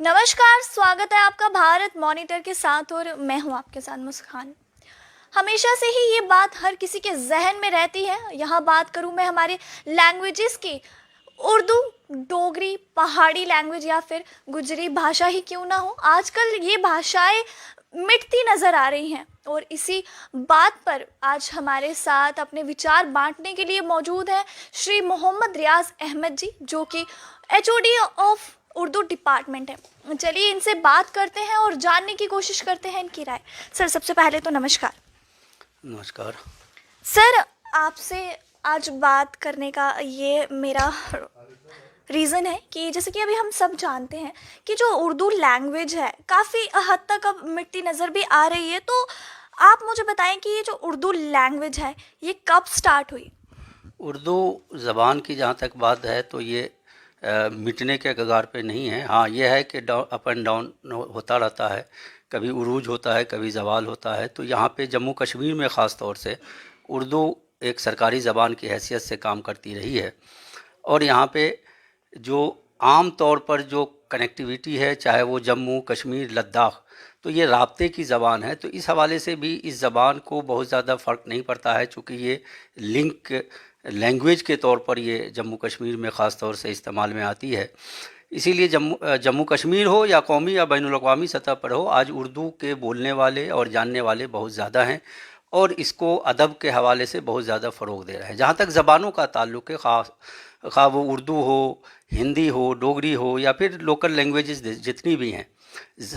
नमस्कार, स्वागत है आपका भारत मॉनिटर के साथ और मैं हूं आपके साथ मुस्कान। हमेशा से ही ये बात हर किसी के जहन में रहती है। यहाँ बात करूं मैं हमारे लैंग्वेजेस की, उर्दू, डोगरी, पहाड़ी लैंग्वेज या फिर गुजरी भाषा ही क्यों ना हो, आजकल ये भाषाएं मिटती नज़र आ रही हैं। और इसी बात पर आज हमारे साथ अपने विचार बांटने के लिए मौजूद हैं श्री मोहम्मद रियाज अहमद जी, जो कि एचओडी ऑफ उर्दू डिपार्टमेंट है। चलिए इनसे बात करते हैं और जानने की कोशिश करते हैं इनकी राय। सर, सबसे पहले तो नमस्कार। नमस्कार सर, आपसे आज बात करने का ये मेरा रीज़न है कि जैसे कि अभी हम सब जानते हैं कि जो उर्दू लैंग्वेज है काफ़ी हद तक अब मिटती नज़र भी आ रही है। तो आप मुझे बताएं कि ये जो उर्दू लैंग्वेज है ये कब स्टार्ट हुई? उर्दू ज़बान की जहाँ तक बात है तो ये मिटने के कगार पे नहीं है। हाँ, ये है कि अप एंड डाउन होता रहता है, कभी उरूज होता है, कभी ज़वाल होता है। तो यहाँ पे जम्मू कश्मीर में ख़ास तौर से उर्दू एक सरकारी ज़बान की हैसियत से काम करती रही है। और यहाँ पे जो आम तौर पर जो कनेक्टिविटी है, चाहे वो जम्मू कश्मीर लद्दाख, तो ये राब्ते की ज़बान है। तो इस हवाले से भी इस ज़बान को बहुत ज़्यादा फ़र्क नहीं पड़ता है, चूँकि ये लिंक लैंग्वेज के तौर पर ये जम्मू कश्मीर में ख़ास तौर से इस्तेमाल में आती है। इसीलिए जम्मू कश्मीर हो या कौमी या बैनुल अक़वामी सतह पर हो, आज उर्दू के बोलने वाले और जानने वाले बहुत ज़्यादा हैं और इसको अदब के हवाले से बहुत ज़्यादा फ़रोग़ दे रहे हैं। जहाँ तक ज़बानों का ताल्लुक़ है, खा वो उर्दू हो, हिंदी हो, डोगरी हो या फिर लोकल लैंग्वेजेस जितनी भी हैं,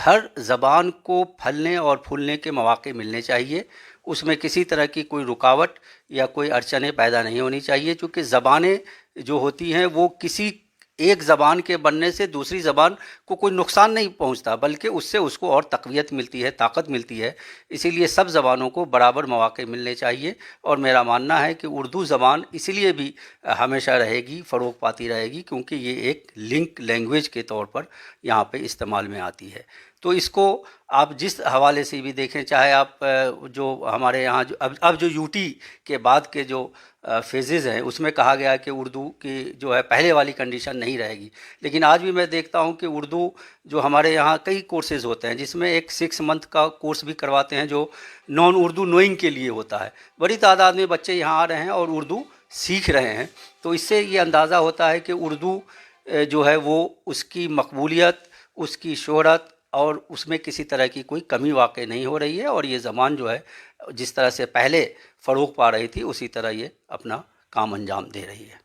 हर ज़बान को फलने और फूलने के मौक़े मिलने चाहिए। उसमें किसी तरह की कोई रुकावट या कोई अड़चनें पैदा नहीं होनी चाहिए, क्योंकि ज़बानें जो होती हैं वो किसी एक ज़बान के बनने से दूसरी ज़बान को कोई नुकसान नहीं पहुंचता, बल्कि उससे उसको और तक़वियत मिलती है, ताकत मिलती है। इसीलिए सब ज़बानों को बराबर मौक़े मिलने चाहिए। और मेरा मानना है कि उर्दू ज़बान इसलिए भी हमेशा रहेगी, फ़रोग़ पाती रहेगी, क्योंकि ये एक लिंक लैंग्वेज के तौर पर यहाँ पे इस्तेमाल में आती है। तो इसको आप जिस हवाले से भी देखें, चाहे आप जो हमारे यहाँ जो अब जो यूटी के बाद के जो फेजेज़ हैं, उसमें कहा गया कि उर्दू की जो है पहले वाली कंडीशन नहीं रहेगी। लेकिन आज भी मैं देखता हूँ कि उर्दू जो हमारे यहाँ कई कोर्सेज़ होते हैं, जिसमें एक 6 मंथ का कोर्स भी करवाते हैं जो नॉन उर्दू नोइंग के लिए होता है। बड़ी तादाद में बच्चे यहाँ आ रहे हैं और उर्दू सीख रहे हैं। तो इससे ये अंदाज़ा होता है कि उर्दू जो है वो उसकी मकबूलियत, उसकी शोहरत और उसमें किसी तरह की कोई कमी वाक़ई नहीं हो रही है। और ये ज़बान जो है जिस तरह से पहले फ़रोग़ पा रही थी, उसी तरह ये अपना काम अंजाम दे रही है।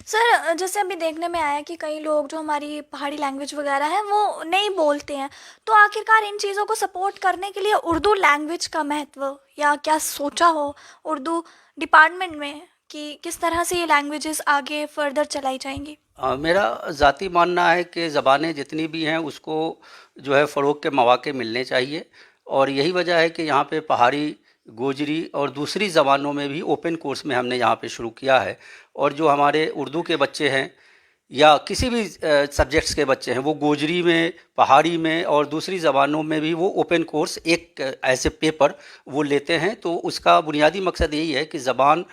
सर, जैसे अभी देखने में आया कि कई लोग जो हमारी पहाड़ी लैंग्वेज वगैरह है वो नहीं बोलते हैं, तो आखिरकार इन चीज़ों को सपोर्ट करने के लिए उर्दू लैंग्वेज का महत्व या क्या सोचा हो उर्दू डिपार्टमेंट में कि किस तरह से ये लैंग्वेजेस आगे फर्दर चलाई जाएंगी? मेरा ज़ाती मानना है कि ज़बानें जितनी भी हैं उसको जो है फ़रोग़ के मौक़े मिलने चाहिए। और यही वजह है कि यहाँ पे पहाड़ी, गोजरी और दूसरी ज़बानों में भी ओपन कोर्स में हमने यहाँ पे शुरू किया है। और जो हमारे उर्दू के बच्चे हैं या किसी भी सब्जेक्ट्स के बच्चे हैं, वो गोजरी में, पहाड़ी में और दूसरी ज़बानों में भी वो ओपन कोर्स एक ऐसे पेपर वो लेते हैं। तो उसका बुनियादी मकसद यही है कि ज़बान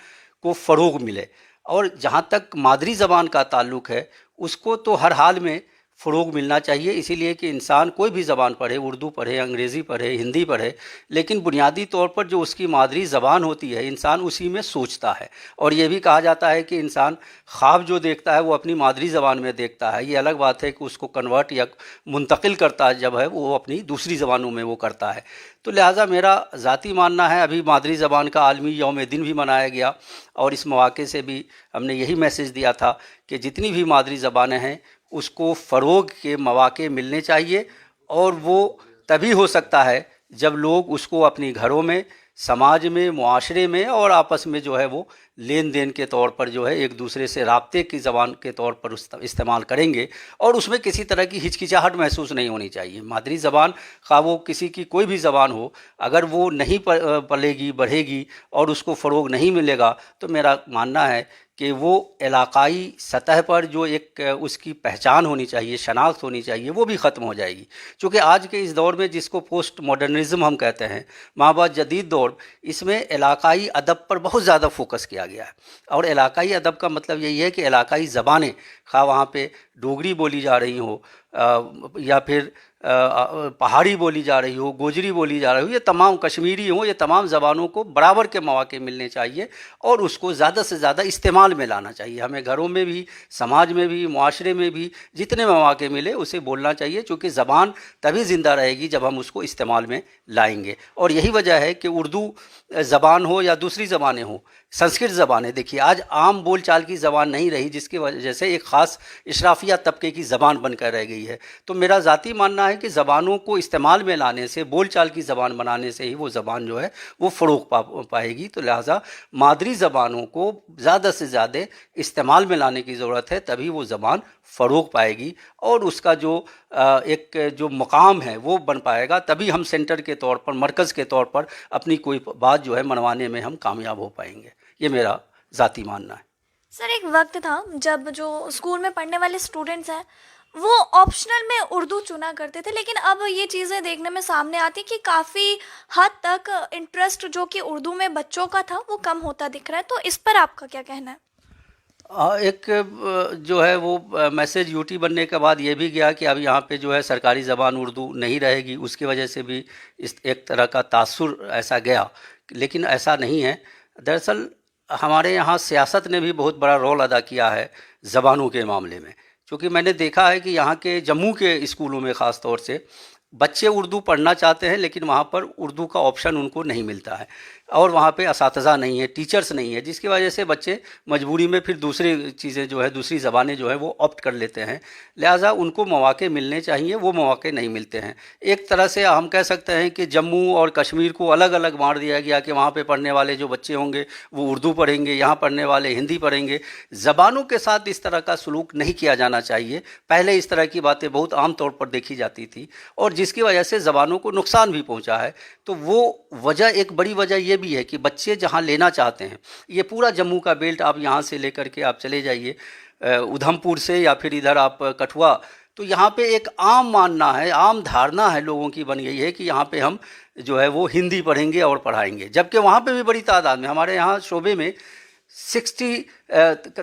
को फ़रोग़ मिले। और जहाँ तक मादरी ज़बान का ताल्लुक़ है, उसको तो हर हाल में फ़रोग़ मिलना चाहिए। इसीलिए कि इंसान कोई भी ज़बान पढ़े, उर्दू पढ़े, अंग्रेज़ी पढ़े, हिंदी पढ़े, लेकिन बुनियादी तौर पर जो उसकी मादरी ज़बान होती है, इंसान उसी में सोचता है। और ये भी कहा जाता है कि इंसान ख्वाब जो देखता है वो अपनी मादरी ज़बान में देखता है। ये अलग बात है कि उसको कन्वर्ट या मुंतकिल करता है, जब है वो अपनी दूसरी ज़बानों में वो करता है। तो लिहाजा मेरा ज़ाती मानना है, अभी मादरी ज़बान का आलमी यौम दिन भी मनाया गया और इस मौके से भी हमने यही मैसेज दिया था कि जितनी भी मादरी ज़बानें हैं उसको फ़रोग़ के मौक़े मिलने चाहिए। और वो तभी हो सकता है जब लोग उसको अपनी घरों में, समाज में, मुआशरे में और आपस में जो है वो लेन देन के तौर पर जो है एक दूसरे से राब्ते की ज़बान के तौर पर इस्तेमाल करेंगे। और उसमें किसी तरह की हिचकिचाहट महसूस नहीं होनी चाहिए। मादरी ज़बान, खा वो किसी की कोई भी ज़बान हो, अगर वो नहीं पलेगी, बढ़ेगी और उसको फ़रोग़ नहीं मिलेगा, तो मेरा मानना है कि वो इलाक़ाई सतह पर जो एक उसकी पहचान होनी चाहिए, शनाख्त होनी चाहिए, वो भी ख़त्म हो जाएगी। चूँकि आज के इस दौर में जिसको पोस्ट मॉडर्निज़म हम कहते हैं, माबाद जदीद दौर, इसमें इलाक़ाई अदब पर बहुत ज़्यादा फोकस किया गया है। और इलाक़ाई अदब का मतलब यही है कि इलाक़ाई ज़बानें, खा वहाँ पे डोगरी बोली जा रही हो या फिर पहाड़ी बोली जा रही हो, गोजरी बोली जा रही हो, ये तमाम कश्मीरी हो, ये तमाम ज़बानों को बराबर के मौके मिलने चाहिए और उसको ज़्यादा से ज़्यादा इस्तेमाल में लाना चाहिए। हमें घरों में भी, समाज में भी, मुआशरे में भी जितने मौके मिले उसे बोलना चाहिए, क्योंकि ज़बान तभी ज़िंदा रहेगी जब हम उसको इस्तेमाल में लाएंगे। और यही वजह है कि उर्दू ज़बान हो या दूसरी ज़बानें हो, संस्कृत ज़बानें देखिए आज आम बोल चाल की ज़बान नहीं रही, जिसकी वजह से एक ख़ास इशराफिया तबके की ज़बान बनकर रह गई है। तो मेरा ज़ाती मानना है कि ज़बानों को इस्तेमाल में लाने से, बोल चाल की ज़बान बनाने से ही वो ज़बान जो है वो फ़रोग़ पाएगी। तो लिहाजा मादरी ज़बानों को ज़्यादा से ज़्यादा इस्तेमाल में लाने की ज़रूरत है, तभी वो ज़बान फ़रोग़ पाएगी और उसका जो एक जो मकाम है वो बन पाएगा। तभी हम सेंटर के तौर पर, मरकज़ के तौर पर अपनी कोई बात जो है मनवाने में हम कामयाब हो पाएंगे। ये मेरा ज़ाती मानना है। सर एक वक्त था जब जो स्कूल में पढ़ने वाले स्टूडेंट्स हैं वो ऑप्शनल में उर्दू चुना करते थे, लेकिन अब ये चीज़ें देखने में सामने आती कि काफ़ी हद तक इंटरेस्ट जो कि उर्दू में बच्चों का था वो कम होता दिख रहा है। तो इस पर आपका क्या कहना है? एक जो है वो मैसेज यूटी बनने के बाद ये भी गया कि अब यहाँ पे जो है सरकारी ज़बान उर्दू नहीं रहेगी, उसकी वजह से भी इस एक तरह का तासुर ऐसा गया, लेकिन ऐसा नहीं है। दरअसल हमारे यहाँ सियासत ने भी बहुत बड़ा रोल अदा किया है ज़बानों के मामले में, क्योंकि मैंने देखा है कि यहाँ के जम्मू के स्कूलों में ख़ास तौर से बच्चे उर्दू पढ़ना चाहते हैं, लेकिन वहाँ पर उर्दू का ऑप्शन उनको नहीं मिलता है और वहाँ पे असातिज़ा नहीं है, टीचर्स नहीं है, जिसकी वजह से बच्चे मजबूरी में फिर दूसरी चीज़ें जो है, दूसरी ज़बानें जो है वो ऑप्ट कर लेते हैं। लिहाजा उनको मौके मिलने चाहिए, वो मौके नहीं मिलते हैं। एक तरह से हम कह सकते हैं कि जम्मू और कश्मीर को अलग अलग बांट दिया गया कि वहाँ पे पढ़ने वाले जो बच्चे होंगे वो उर्दू पढ़ेंगे, यहाँ पढ़ने वाले हिंदी पढ़ेंगे। ज़बानों के साथ इस तरह का सलूक नहीं किया जाना चाहिए। पहले इस तरह की बातें बहुत आम तौर पर देखी जाती थी और जिसकी वजह से ज़बानों को नुकसान भी पहुँचा है। तो वो वजह, एक बड़ी वजह ये भी है कि बच्चे जहाँ लेना चाहते हैं, ये पूरा जम्मू का बेल्ट आप यहाँ से लेकर के आप चले जाइए उधमपुर से या फिर इधर आप कठुआ, तो यहाँ पे एक आम मानना है, आम धारणा है लोगों की बन गई है कि यहाँ पे हम जो है वो हिंदी पढ़ेंगे और पढ़ाएंगे, जबकि वहाँ पे भी बड़ी तादाद में हमारे यहाँ शोबे में 60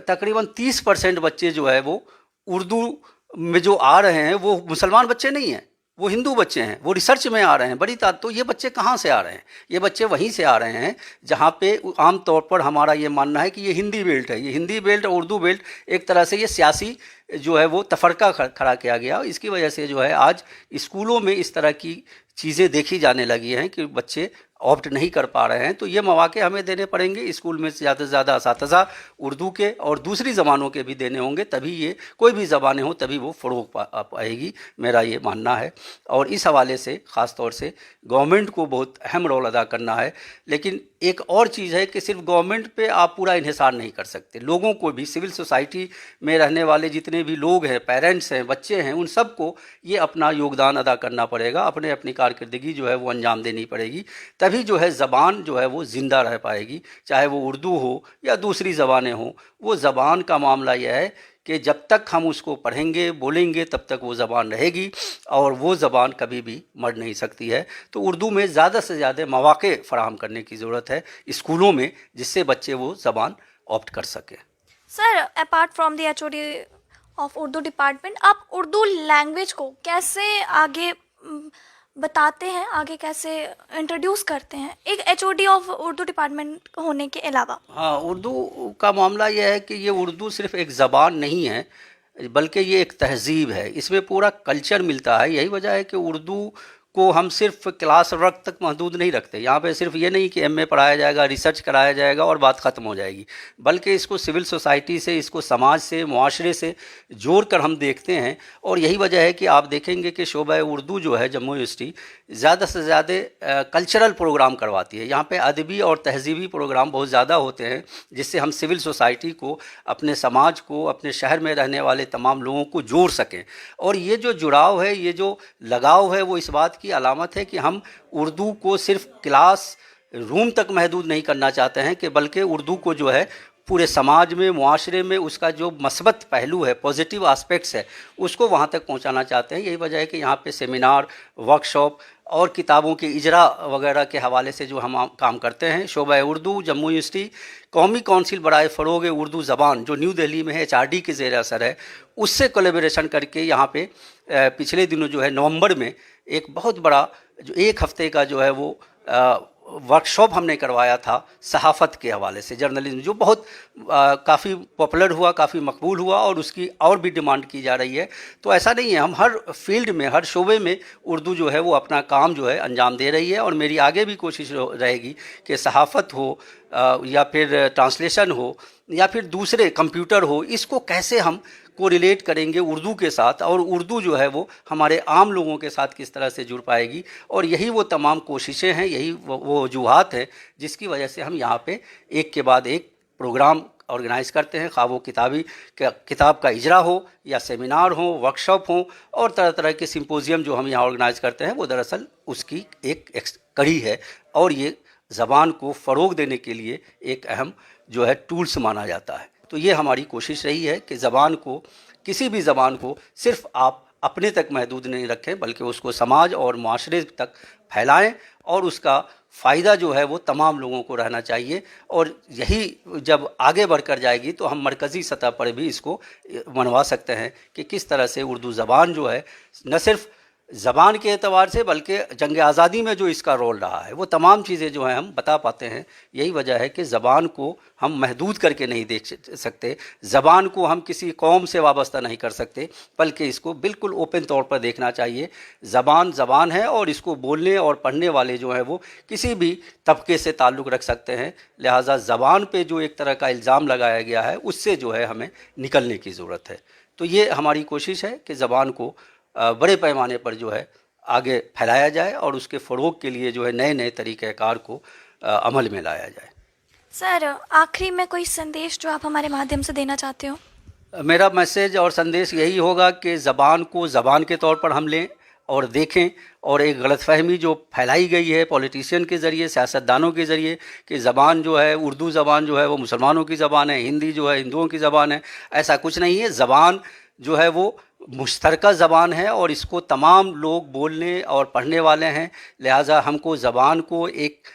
तकरीबन 30% बच्चे जो है वो उर्दू में जो आ रहे हैं वो मुसलमान बच्चे नहीं हैं, वो हिंदू बच्चे हैं, वो रिसर्च में आ रहे हैं बड़ी तो ये बच्चे कहाँ से आ रहे हैं? ये बच्चे वहीं से आ रहे हैं जहाँ पे आम तौर पर हमारा ये मानना है कि ये हिंदी बेल्ट है। ये हिंदी बेल्ट और उर्दू बेल्ट एक तरह से ये सियासी जो है वो तफरका खड़ा किया गया। इसकी वजह से जो है आज स्कूलों में इस तरह की चीज़ें देखी जाने लगी हैं कि बच्चे ऑप्ट नहीं कर पा रहे हैं। तो ये मौके हमें देने पड़ेंगे, स्कूल में ज़्यादा से ज़्यादा असातिज़ा उर्दू के और दूसरी ज़बानों के भी देने होंगे, तभी ये कोई भी ज़बानें हों तभी वो फ़रोग़ पाएगी, मेरा ये मानना है। और इस हवाले से ख़ास तौर से गवर्नमेंट को बहुत अहम रोल अदा करना है। लेकिन एक और चीज़ है कि सिर्फ गवर्नमेंट पे आप पूरा इन्हिसार नहीं कर सकते, लोगों को भी, सिविल सोसाइटी में रहने वाले जितने भी लोग हैं, पेरेंट्स हैं, बच्चे हैं, उन सबको ये अपना योगदान अदा करना पड़ेगा, अपनी कारकर्दगी जो है वो अंजाम देनी पड़ेगी, तभी जो है ज़बान जो है वो ज़िंदा रह पाएगी। चाहे वो उर्दू हो या दूसरी ज़बानें हों, वो ज़बान का मामला यह है कि जब तक हम उसको पढ़ेंगे, बोलेंगे, तब तक वो ज़बान रहेगी और वो ज़बान कभी भी मर नहीं सकती है। तो उर्दू में ज़्यादा से ज़्यादा मौके फ़राहम करने की ज़रूरत है स्कूलों में, जिससे बच्चे वो ज़बान ऑप्ट कर सकें। Sir apart from the HOD of Urdu department, आप उर्दू लैंग्वेज को कैसे आगे बताते हैं, आगे कैसे इंट्रोड्यूस करते हैं एक HOD ऑफ उर्दू डिपार्टमेंट होने के अलावा? हाँ, उर्दू का मामला यह है कि ये उर्दू सिर्फ़ एक ज़बान नहीं है, बल्कि ये एक तहज़ीब है, इसमें पूरा कल्चर मिलता है। यही वजह है कि उर्दू को हम सिर्फ क्लास वर्क तक महदूद नहीं रखते। यहाँ पे सिर्फ ये नहीं कि MA पढ़ाया जाएगा, रिसर्च कराया जाएगा और बात ख़त्म हो जाएगी, बल्कि इसको सिविल सोसाइटी से, इसको समाज से, मुआशरे से जोड़ कर हम देखते हैं। और यही वजह है कि आप देखेंगे कि शोबा उर्दू जो है जम्मू यूनिवर्सिटी ज़्यादा से ज़्यादा कल्चरल प्रोग्राम करवाती है। यहाँ पे अदबी और तहज़ीबी प्रोग्राम बहुत ज़्यादा होते हैं, जिससे हम सिविल सोसाइटी को, अपने समाज को, अपने शहर में रहने वाले तमाम लोगों को जोड़ सकें। और ये जो जुड़ाव है, ये जो लगाव है, वो इस बात की अलामत है कि हम उर्दू को सिर्फ क्लास रूम तक महदूद नहीं करना चाहते हैं, कि बल्कि उर्दू को जो है पूरे समाज में, मुआशरे में उसका जो मस्बत पहलू है, पॉजिटिव एस्पेक्ट्स है, उसको वहाँ तक पहुँचाना चाहते हैं। यही वजह है कि यहाँ पे सेमिनार, वर्कशॉप और किताबों के इजरा वगैरह के हवाले से जो हम काम करते हैं। शोबा उर्दू जम्मू यूनिवर्सिटी कौमी कौंसिल बराए फ़रोग़ उर्दू ज़बान जो न्यू दिल्ली में है, HRD के ज़ेर असर है, उससे कोलैबोरेशन करके यहाँ पे पिछले दिनों जो है नवंबर में एक बहुत बड़ा जो 1 हफ़्ते का जो है वो वर्कशॉप हमने करवाया था सहाफ़त के हवाले से, जर्नलिज्म, जो बहुत काफ़ी पॉपुलर हुआ, काफ़ी मकबूल हुआ और उसकी और भी डिमांड की जा रही है। तो ऐसा नहीं है, हम हर फील्ड में, हर शोबे में उर्दू जो है वो अपना काम जो है अंजाम दे रही है। और मेरी आगे भी कोशिश रहेगी कि सहाफ़त हो या फिर ट्रांसलेशन हो या फिर दूसरे कंप्यूटर हो, इसको कैसे हम को रिलेट करेंगे उर्दू के साथ, और उर्दू जो है वो हमारे आम लोगों के साथ किस तरह से जुड़ पाएगी। और यही वो तमाम कोशिशें हैं, यही वो वजूहात हैं जिसकी वजह से हम यहाँ पे एक के बाद एक प्रोग्राम ऑर्गेनाइज़ करते हैं, खा वो किताब का इजरा हो या सेमिनार हो, वर्कशॉप हो और तरह तरह के सिम्पोजियम जो हम यहाँ ऑर्गेनाइज़ करते हैं, वो दरअसल उसकी एक कड़ी है। और ये ज़बान को फ़रोग़ देने के लिए एक अहम जो है टूल्स माना जाता है। तो ये हमारी कोशिश रही है कि ज़बान को, किसी भी ज़बान को सिर्फ़ आप अपने तक महदूद नहीं रखें, बल्कि उसको समाज और माशरे तक फैलाएं और उसका फ़ायदा जो है वो तमाम लोगों को रहना चाहिए। और यही जब आगे बढ़कर जाएगी तो हम मरकज़ी सतह पर भी इसको मनवा सकते हैं कि किस तरह से उर्दू ज़बान जो है न सिर्फ़ ज़बान के एतबार से बल्कि जंग आज़ादी में जो इसका रोल रहा है, वो तमाम चीज़ें जो हैं हम बता पाते हैं। यही वजह है कि ज़बान को हम महदूद करके नहीं देख सकते, ज़बान को हम किसी कौम से वाबस्ता नहीं कर सकते, बल्कि इसको बिल्कुल ओपन तौर पर देखना चाहिए। ज़बान ज़बान है और इसको बोलने और पढ़ने वाले जो हैं वो किसी भी तबके से ताल्लुक़ रख सकते हैं। लिहाजा ज़बान पे जो एक तरह का इल्ज़ाम लगाया गया है, उससे जो है हमें निकलने की ज़रूरत है। तो ये हमारी कोशिश है कि ज़बान को बड़े पैमाने पर जो है आगे फैलाया जाए और उसके फ़रोग़ के लिए जो है नए नए तरीक़ाकार को अमल में लाया जाए। सर, आखिरी में कोई संदेश जो आप हमारे माध्यम से देना चाहते हो? मेरा मैसेज और संदेश यही होगा कि ज़बान को ज़बान के तौर पर हम लें और देखें, और एक गलतफ़हमी जो फैलाई गई है पॉलिटिशियन के ज़रिए, सियासतदानों के ज़रिए, कि ज़बान जो है, उर्दू ज़बान जो है वो मुसलमानों की ज़बान है, हिंदी जो है हिंदुओं की ज़बान है, ऐसा कुछ नहीं है। ज़बान जो है वो मुश्तरका ज़बान है और इसको तमाम लोग बोलने और पढ़ने वाले हैं। लिहाजा हमको ज़बान को एक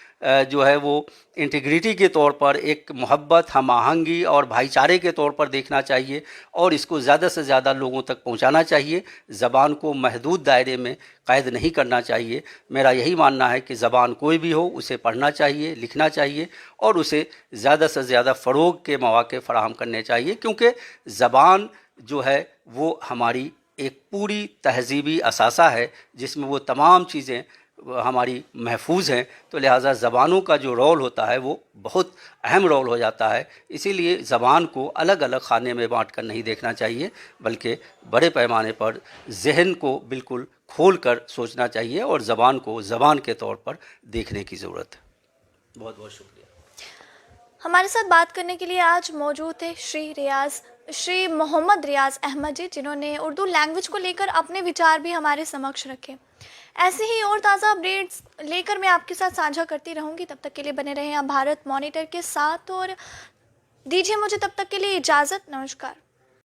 जो है वो इंटीग्रिटी के तौर पर, एक मोहब्बत, हम आहंगी और भाईचारे के तौर पर देखना चाहिए और इसको ज़्यादा से ज़्यादा लोगों तक पहुंचाना चाहिए। ज़बान को महदूद दायरे में क़ैद नहीं करना चाहिए। मेरा यही मानना है कि ज़बान कोई भी हो, उसे पढ़ना चाहिए, लिखना चाहिए और उसे ज़्यादा से ज़्यादा फ़रोग़ के मौक़े फ़राहम करने चाहिए, क्योंकि ज़बान जो है वो हमारी एक पूरी तहज़ीबी असासा है जिसमें वो तमाम चीज़ें हमारी महफूज हैं। तो लिहाजा ज़बानों का जो रोल होता है वो बहुत अहम रोल हो जाता है। इसीलिए ज़बान को अलग अलग खाने में बांट कर नहीं देखना चाहिए, बल्कि बड़े पैमाने पर जहन को बिल्कुल खोल कर सोचना चाहिए और ज़बान को ज़बान के तौर पर देखने की ज़रूरत है। बहुत बहुत शुक्रिया। हमारे साथ बात करने के लिए आज मौजूद थे श्री मोहम्मद रियाज अहमद जी, जिन्होंने उर्दू लैंग्वेज को लेकर अपने विचार भी हमारे समक्ष रखे। ऐसे ही और ताज़ा अपडेट्स लेकर मैं आपके साथ साझा करती रहूँगी। तब तक के लिए बने रहें आप भारत मॉनिटर के साथ और दीजिए मुझे तब तक के लिए इजाज़त। नमस्कार।